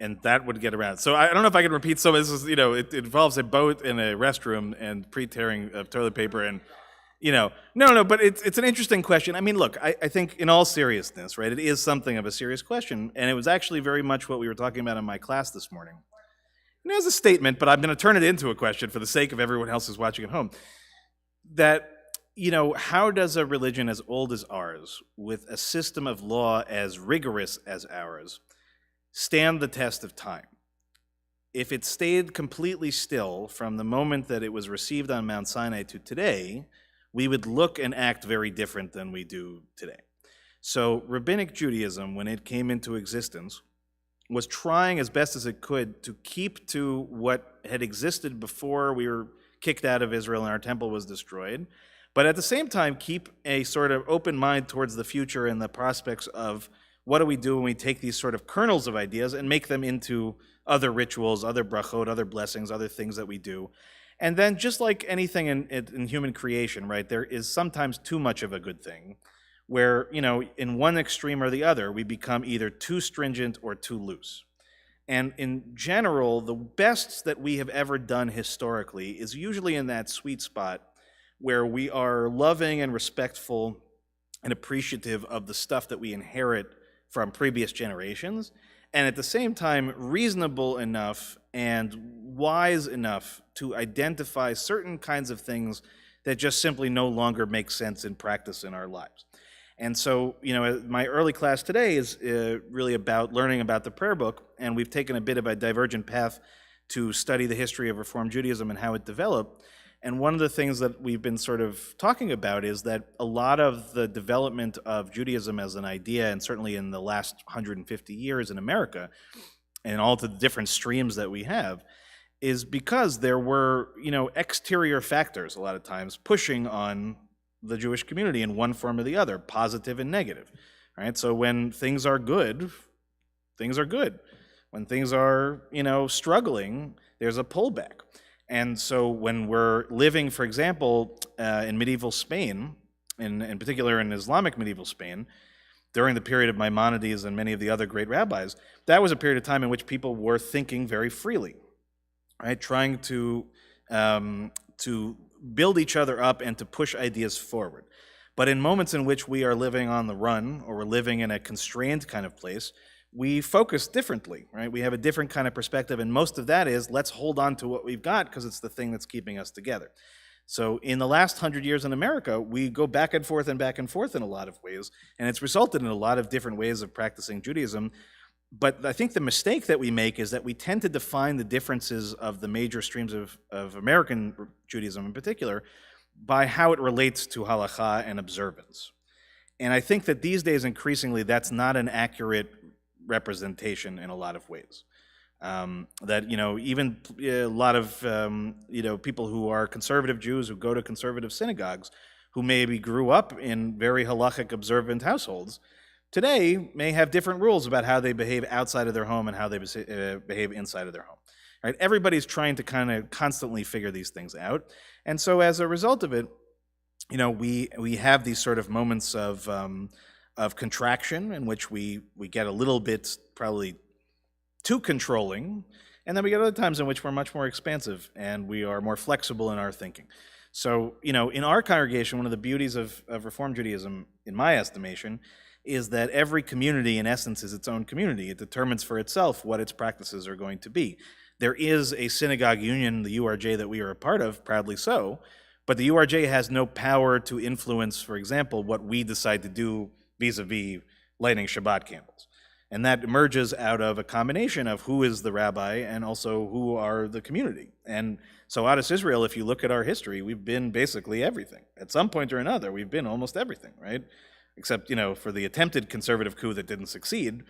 And that would get around. So I don't know if I can repeat some of this. It involves a boat and a restroom and pre-tearing of toilet paper and, no, but it's an interesting question. I mean, look, I think in all seriousness, right, it is something of a serious question, and it was actually very much what we were talking about in my class this morning. As a statement, but I'm going to turn it into a question for the sake of everyone else who's watching at home, that how does a religion as old as ours, with a system of law as rigorous as ours, stand the test of time? If it stayed completely still from the moment that it was received on Mount Sinai to today, we would look and act very different than we do today. So Rabbinic Judaism, when it came into existence, was trying as best as it could to keep to what had existed before we were kicked out of Israel and our temple was destroyed, but at the same time keep a sort of open mind towards the future and the prospects of what do we do when we take these sort of kernels of ideas and make them into other rituals, other brachot, other blessings, other things that we do. And then just like anything in human creation, right, there is sometimes too much of a good thing where, in one extreme or the other, we become either too stringent or too loose. And in general, the best that we have ever done historically is usually in that sweet spot where we are loving and respectful and appreciative of the stuff that we inherit from previous generations, and at the same time reasonable enough and wise enough to identify certain kinds of things that just simply no longer make sense in practice in our lives. And so, my early class today is really about learning about the prayer book, and we've taken a bit of a divergent path to study the history of Reform Judaism and how it developed. And one of the things that we've been sort of talking about is that a lot of the development of Judaism as an idea, and certainly in the last 150 years in America, and all the different streams that we have, is because there were, exterior factors a lot of times pushing on the Jewish community in one form or the other, positive and negative, right? So when things are good, things are good. When things are, struggling, there's a pullback. And so when we're living, for example, in medieval Spain, in particular in Islamic medieval Spain, during the period of Maimonides and many of the other great rabbis, that was a period of time in which people were thinking very freely, right? Trying to build each other up and to push ideas forward. But in moments in which we are living on the run or we're living in a constrained kind of place, we focus differently, right? We have a different kind of perspective, and most of that is let's hold on to what we've got because it's the thing that's keeping us together. So in the last 100 years in America, we go back and forth in a lot of ways, and it's resulted in a lot of different ways of practicing Judaism. But I think the mistake that we make is that we tend to define the differences of the major streams of American Judaism in particular by how it relates to halakha and observance. And I think that these days, increasingly, that's not an accurate representation in a lot of ways. That, even a lot of, people who are conservative Jews who go to conservative synagogues, who maybe grew up in very halachic observant households, today may have different rules about how they behave outside of their home and how they behave inside of their home. Right? Everybody's trying to kind of constantly figure these things out. And so as a result of it, we have these sort of moments of contraction in which we get a little bit probably too controlling, and then we get other times in which we're much more expansive and we are more flexible in our thinking. So, in our congregation, one of the beauties of Reform Judaism, in my estimation, is that every community, in essence, is its own community. It determines for itself what its practices are going to be. There is a synagogue union, the URJ, that we are a part of, proudly so, but the URJ has no power to influence, for example, what we decide to do vis-a-vis lighting Shabbat candles. And that emerges out of a combination of who is the rabbi and also who are the community. And so Adas Israel, if you look at our history, we've been basically everything. At some point or another, we've been almost everything, right? Except, for the attempted conservative coup that didn't succeed,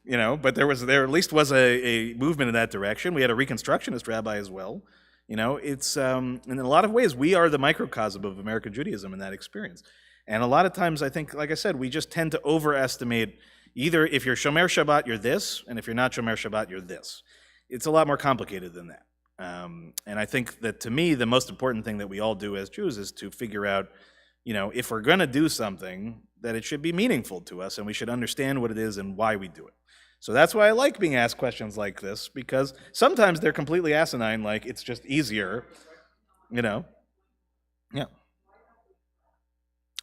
but there at least was a movement in that direction. We had a Reconstructionist rabbi as well. It's, in a lot of ways, we are the microcosm of American Judaism in that experience. And a lot of times, I think, like I said, we just tend to overestimate either if you're Shomer Shabbat, you're this, and if you're not Shomer Shabbat, you're this. It's a lot more complicated than that. And I think that, to me, the most important thing that we all do as Jews is to figure out, if we're going to do something, that it should be meaningful to us, and we should understand what it is and why we do it. So that's why I like being asked questions like this, because sometimes they're completely asinine, like it's just easier, Yeah.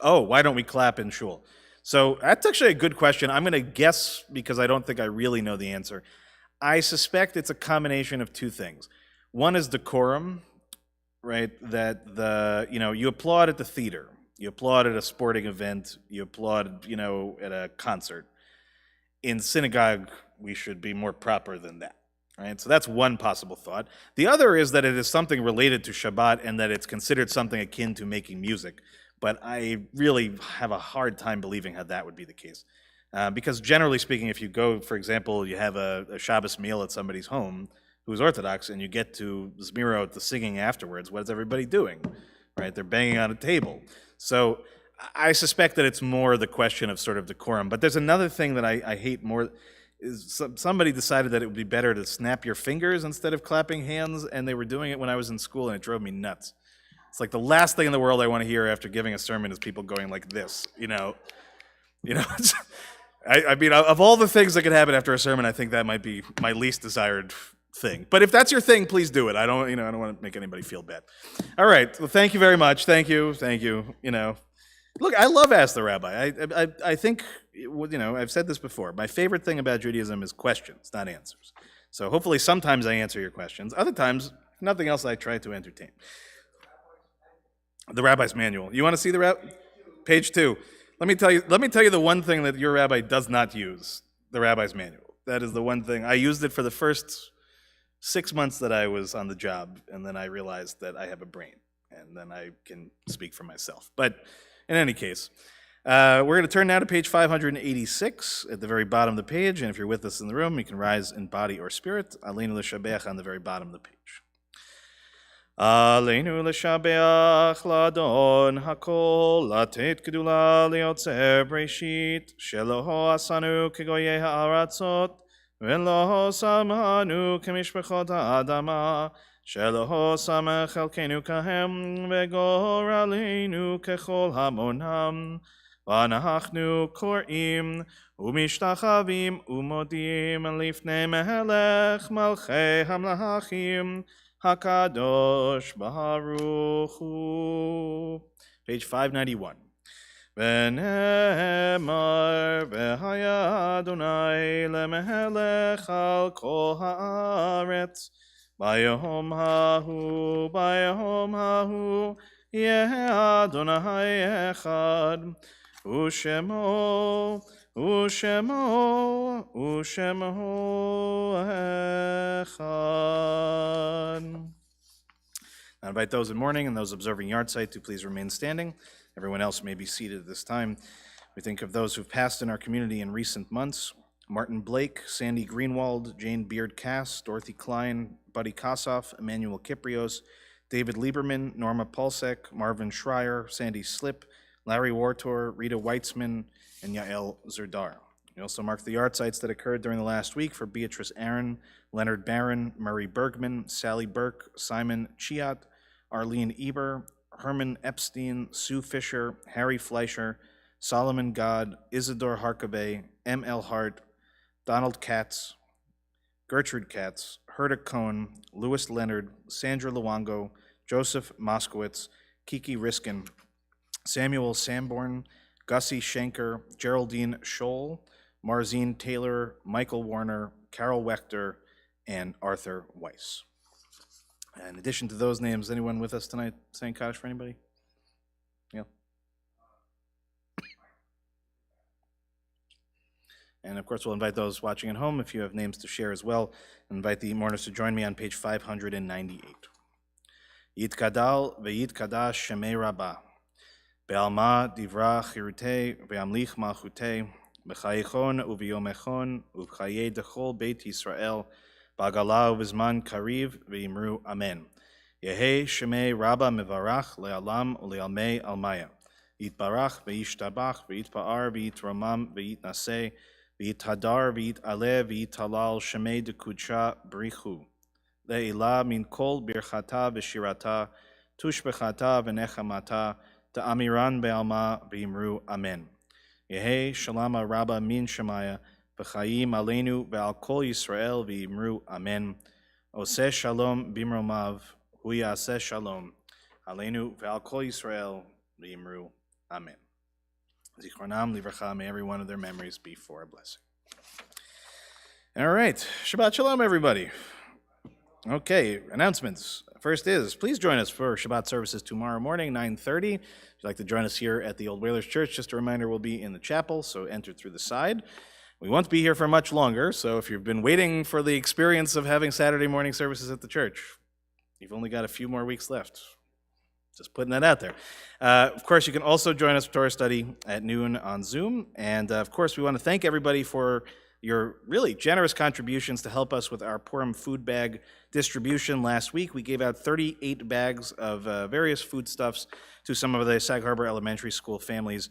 Oh, why don't we clap in shul? So that's actually a good question. I'm going to guess because I don't think I really know the answer. I suspect it's a combination of two things. One is decorum, right? That you applaud at the theater. You applaud at a sporting event. You applaud, at a concert. In synagogue, we should be more proper than that. Right? So that's one possible thought. The other is that it is something related to Shabbat and that it's considered something akin to making music. But I really have a hard time believing how that would be the case. Because generally speaking, if you go, for example, you have a Shabbos meal at somebody's home who's Orthodox, and you get to Zmirot, the singing afterwards, what is everybody doing? Right? They're banging on a table. So I suspect that it's more the question of sort of decorum. But there's another thing that I hate more. Is somebody decided that it would be better to snap your fingers instead of clapping hands, and they were doing it when I was in school, and it drove me nuts. It's like the last thing in the world I want to hear after giving a sermon is people going like this, I mean, of all the things that could happen after a sermon, I think that might be my least desired thing. But if that's your thing, please do it. I don't want to make anybody feel bad. All right. Well, thank you very much. Thank you. Look, I love Ask the Rabbi. I think, I've said this before. My favorite thing about Judaism is questions, not answers. So hopefully sometimes I answer your questions. Other times, nothing else, I try to entertain. The Rabbi's Manual. You want to see the page 2? Let me tell you the one thing that your rabbi does not use, the Rabbi's Manual. That is the one thing. I used it for the first 6 months that I was on the job, and then I realized that I have a brain, and then I can speak for myself. But in any case, we're going to turn now to page 586 at the very bottom of the page, and if you're with us in the room, you can rise in body or spirit. Aleinu l'shabeach on the very bottom of the page. Aleinu l'shabeach l'adon hakol, latet gedula liotzer breshit, sheloho asanu kegoyei ha'aratzot, veloho samanu kemishpachot ha'adama, sheloho samach elkeinu kahem, vegor aleinu kechol hamonam, v'anachnu kor'im, umishtachavim, umodim, lifnei melech malchei hamlachim, HaKadosh Baruch Hu. Page 591. V'ne'emar v'haya Adonai lemelech al kol haaretz bayom hahu yeh Adonai echad u'shemo echad. I invite those in mourning and those observing yahrzeit to please remain standing. Everyone else may be seated at this time. We think of those who've passed in our community in recent months: Martin Blake, Sandy Greenwald, Jane Beard-Cass, Dorothy Klein, Buddy Kossoff, Emmanuel Kiprios, David Lieberman, Norma Polsek, Marvin Schreier, Sandy Slip, Larry Wartor, Rita Weitzman, and Yael Zerdar. We also mark the yahrzeits that occurred during the last week for Beatrice Aaron, Leonard Barron, Murray Bergman, Sally Burke, Simon Chiat, Arlene Eber, Herman Epstein, Sue Fisher, Harry Fleischer, Solomon God, Isidore Harkabay, M.L. Hart, Donald Katz, Gertrude Katz, Herta Cohn, Louis Leonard, Sandra Luongo, Joseph Moskowitz, Kiki Riskin, Samuel Sanborn, Gussie Schenker, Geraldine Scholl, Marzine Taylor, Michael Warner, Carol Wechter, and Arthur Weiss. In addition to those names, anyone with us tonight saying Kaddish for anybody? Yeah. And of course, we'll invite those watching at home, if you have names to share as well, and invite the mourners to join me on page 598. Yitkadal ve'yitkadash shemei rabbah. Be'alma divra chirutei ve'amlich malchutei b'chayichon u'v'yomechon u'v'chayei dechol beit Yisrael b'agala u'v'zman kariv ve'imru amen. Yehei shemei rabba mevarach le'alam u'le'almei almaya. Yitbarach ve'yishtabach ve'yitpa'ar ve'yitramam ve'yitnaseh ve'yithadar ve'yit'aleh ve'yithalal shemei dekudsha brichu. Le'ilah min kol birchata v'shirata tushbechata v'nechamata Ta'amiran be'alma v'imru amen. Yehi shalama rabba min shemaya v'chayim aleinu ve'al kol Yisrael v'imru amen. Oseh shalom bimromav hu yaseh shalom aleinu ve'al kol Yisrael v'imru amen. Zichronam livracha, may every one of their memories be for a blessing. All right, Shabbat shalom, everybody. Okay, announcements. First is, please join us for Shabbat services tomorrow morning, 9:30. If you'd like to join us here at the Old Whalers Church, just a reminder, we'll be in the chapel, so enter through the side. We won't be here for much longer, so if you've been waiting for the experience of having Saturday morning services at the church, you've only got a few more weeks left. Just putting that out there. Of course, you can also join us for Torah study at noon on Zoom. And of course, we want to thank everybody for your really generous contributions to help us with our Purim food bag distribution last week. We gave out 38 bags of various foodstuffs to some of the Sag Harbor Elementary School families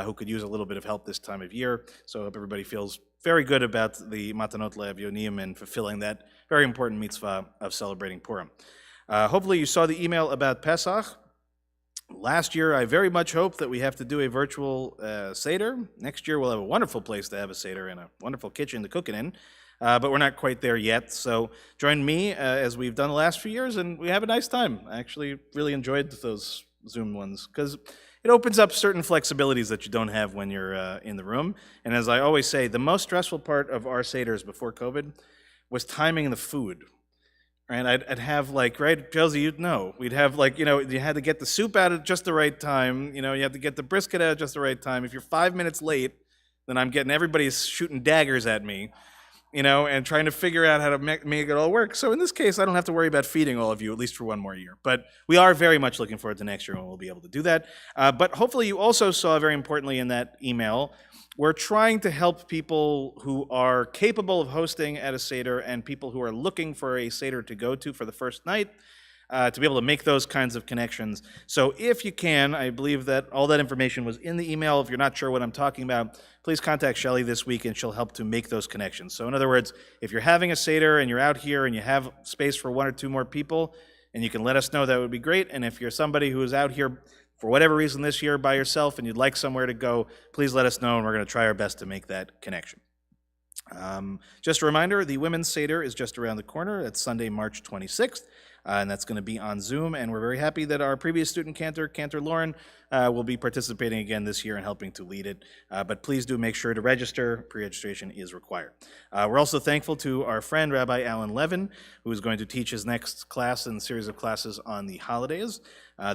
who could use a little bit of help this time of year. So I hope everybody feels very good about the Matanot LeAvyonim and fulfilling that very important mitzvah of celebrating Purim. Hopefully you saw the email about Pesach. Last year, I very much hope that we have to do a virtual Seder. Next year, we'll have a wonderful place to have a Seder and a wonderful kitchen to cook it in, but we're not quite there yet. So join me as we've done the last few years, and we have a nice time. I actually really enjoyed those Zoom ones because it opens up certain flexibilities that you don't have when you're in the room. And as I always say, the most stressful part of our Seders before COVID was timing the food. And I'd have like, right, Chelsea, you'd know. We'd have like, you had to get the soup out at just the right time. You had to get the brisket out at just the right time. If you're 5 minutes late, then I'm getting everybody's shooting daggers at me, and trying to figure out how to make it all work. So in this case, I don't have to worry about feeding all of you, at least for one more year. But we are very much looking forward to next year when we'll be able to do that. But hopefully you also saw very importantly in that email, we're trying to help people who are capable of hosting at a Seder and people who are looking for a Seder to go to for the first night to be able to make those kinds of connections. So if you can, I believe that all that information was in the email. If you're not sure what I'm talking about, please contact Shelley this week and she'll help to make those connections. So in other words, if you're having a Seder and you're out here and you have space for one or two more people and you can let us know, that would be great. And if you're somebody who is out here for whatever reason this year by yourself and you'd like somewhere to go, please let us know and we're going to try our best to make that connection. Just a reminder, the Women's Seder is just around the corner. It's Sunday, March 26th, and that's going to be on Zoom. And we're very happy that our previous student cantor, Cantor Lauren, will be participating again this year and helping to lead it. But please do make sure to register. Pre-registration is required. We're also thankful to our friend, Rabbi Alan Levin, who is going to teach his next class in a series of classes on the holidays.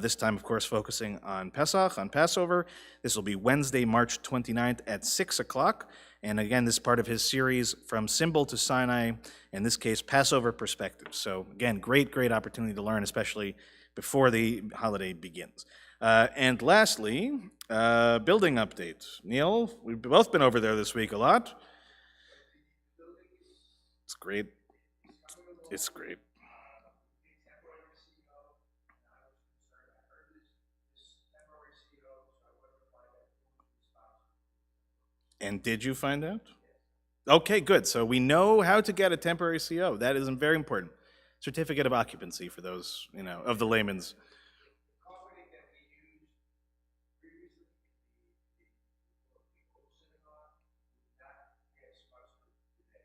This time, of course, focusing on Pesach, on Passover. This will be Wednesday, March 29th at 6 o'clock. And again, this is part of his series From Symbol to Sinai, in this case, Passover Perspective. So again, great opportunity to learn, especially before the holiday begins. And lastly, building update. Neil, we've both been over there this week a lot. It's great. It's great. And did you find out? Okay, good. So we know how to get a temporary CO. That is very important. Certificate of occupancy for those, of the layman's.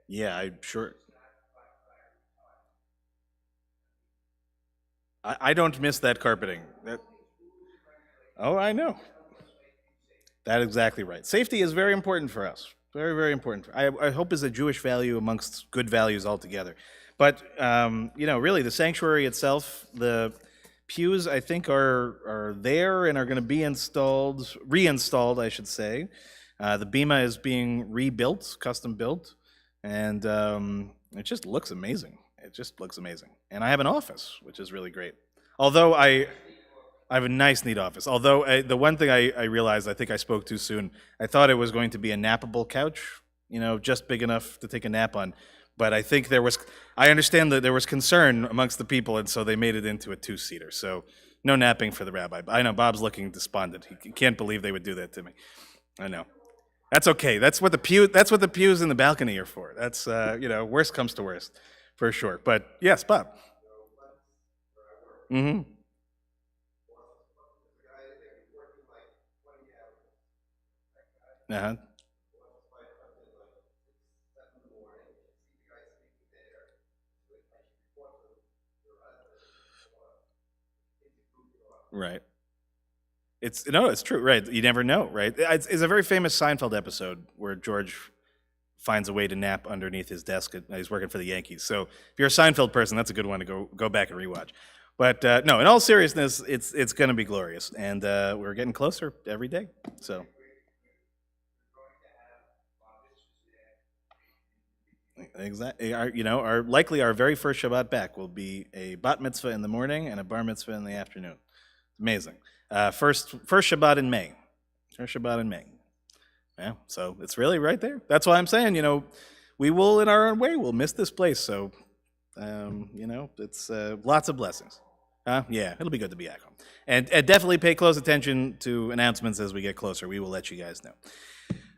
Yeah, I'm sure. I don't miss that carpeting. Oh, I know. That's exactly right. Safety is very important for us. Very important. I hope is a Jewish value amongst good values altogether. But, really, the sanctuary itself, the pews, I think, are there and are going to be reinstalled, I should say. The bima is being rebuilt, custom built, and it just looks amazing. And I have an office, which is really great. Although I have a nice, neat office. Although the one thing I realized, I think I spoke too soon, I thought it was going to be a nappable couch, just big enough to take a nap on. But I think I understand that there was concern amongst the people, and so they made it into a two-seater. So no napping for the rabbi. I know Bob's looking despondent. He can't believe they would do that to me. I know. That's okay. That's what the pews in the balcony are for. That's worst comes to worst, for sure. But yes, Bob. Mm-hmm. Uh-huh. Right. It's true, right? You never know, right? It's a very famous Seinfeld episode where George finds a way to nap underneath his desk. He's working for the Yankees. So if you're a Seinfeld person, that's a good one to go back and rewatch. But no, in all seriousness, it's going to be glorious, and we're getting closer every day. So. Exactly. Our very first Shabbat back will be a bat mitzvah in the morning and a bar mitzvah in the afternoon. Amazing. First Shabbat in May. First Shabbat in May. Yeah, so it's really right there. That's why I'm saying, we will, in our own way, we'll miss this place. So, it's lots of blessings. Yeah, it'll be good to be back home. And definitely pay close attention to announcements as we get closer. We will let you guys know.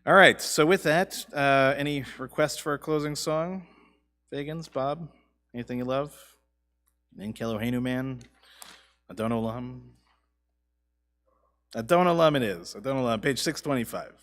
All right, so with that, any requests for a closing song? Fagans, Bob? Anything you love? In Keloheinu Man? Adon Olam? Adon Olam it is. Adon Olam, page 625.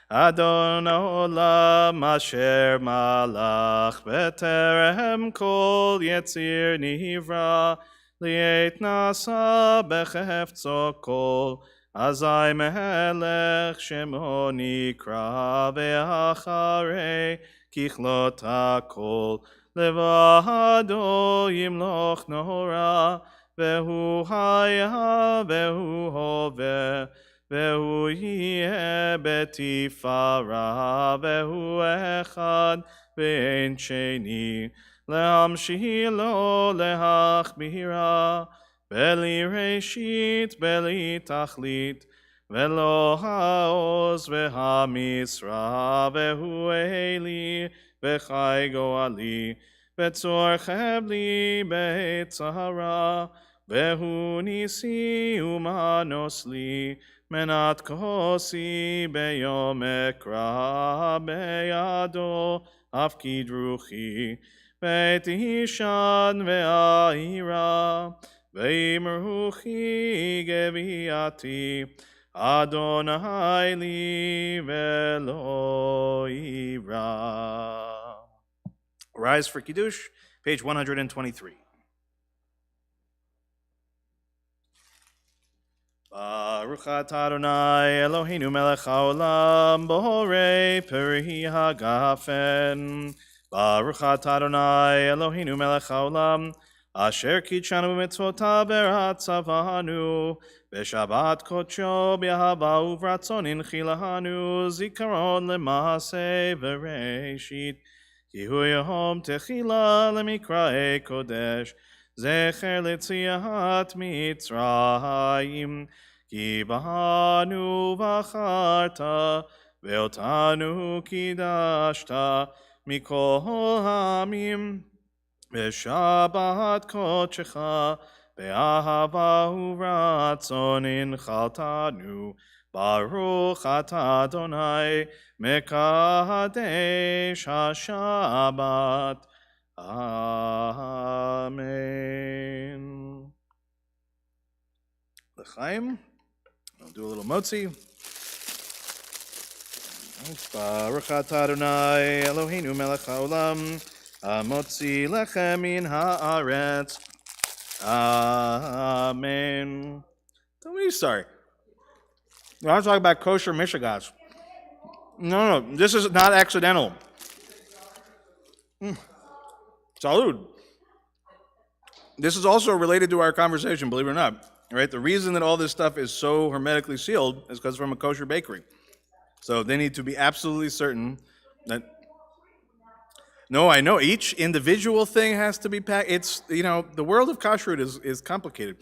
Adon Olam asher malach beterem kol yetzir nivra liet nasa bechefzo kol Azai melech shemo nikra ve'acharei kichlot hakol levado yimloch nora vehu haya vehu hove vehu yeh betifara vehu echad ve'en sheni lehamshilo lehachbira Beli Reshit, Beli Tachlit, Velo Haoz, Veha Misra, Vehu Eli, Vechai Goali, Vetzor Chebli, Betzahara, Vehu Nisi, Umanosli, Menat Kosi, Beyom Ekra, Beyado, Afkid Ruchi, Betishan, Ve'ahira, Ve'imruchi geviati Adonai li velo ira. Rise for Kiddush, page 123. Baruch atah Adonai Eloheinu melech haolam borei peri hagafen. Baruch atah Adonai Eloheinu melech haolam Asher kitshanu b'mitzvotav v'ratzavanu v'shabbat kodsho b'ahava uvratzon inchilanu zikaron l'maaseh v'reishit ki hu yom techila l'mikrae kodesh zecher l'tziat mitzrayim ki bahanu v'acharta ve'otanu kidashta mikol hamim V'shabbat kodshecha, be'ahava uvratzon inchaltanu, Baruch atah Adonai, mekadesh haShabbat. Amen. L'chaim. I'll do a little motzi. Baruch atah Adonai, Eloheinu melech haolam, Amotzi lechem min haaretz. Amen. Don't be sorry. I want to talk about kosher mishigas. No, this is not accidental. Salud. This is also related to our conversation, believe it or not. Right? The reason that all this stuff is so hermetically sealed is because it's from a kosher bakery. So they need to be absolutely certain that. No, I know. Each individual thing has to be packed. It's, the world of kashrut is complicated.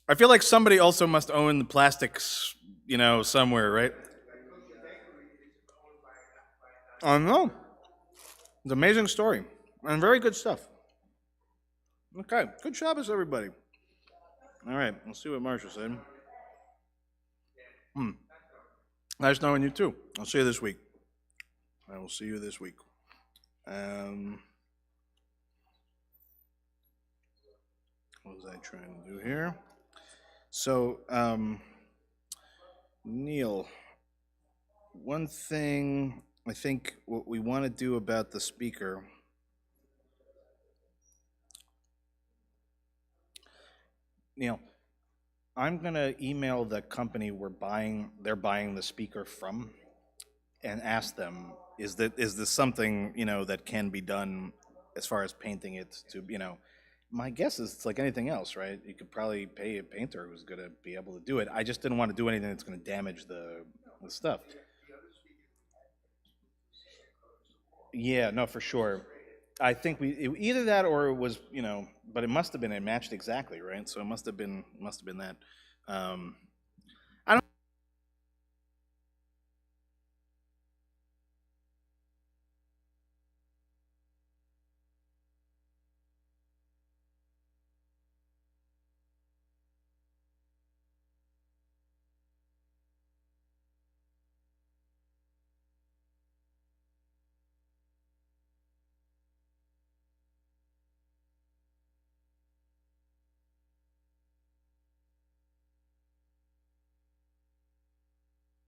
I feel like somebody also must own the plastics, somewhere, right? I know. It's an amazing story. And very good stuff. Okay. Good Shabbos, everybody. All right. Let's see what Marsha said. Nice knowing you, too. I'll see you this week. I will see you this week. What was I trying to do here? So, Neil, one thing I think what we want to do about the speaker, Neil, I'm going to email the company they're buying the speaker from and ask them is this something, that can be done as far as painting it to, my guess is it's like anything else, right? You could probably pay a painter who's gonna be able to do it. I just didn't want to do anything that's gonna damage the stuff. Yeah, no, for sure. I think either that or it was, but it must have been, it matched exactly, right? So it must have been that.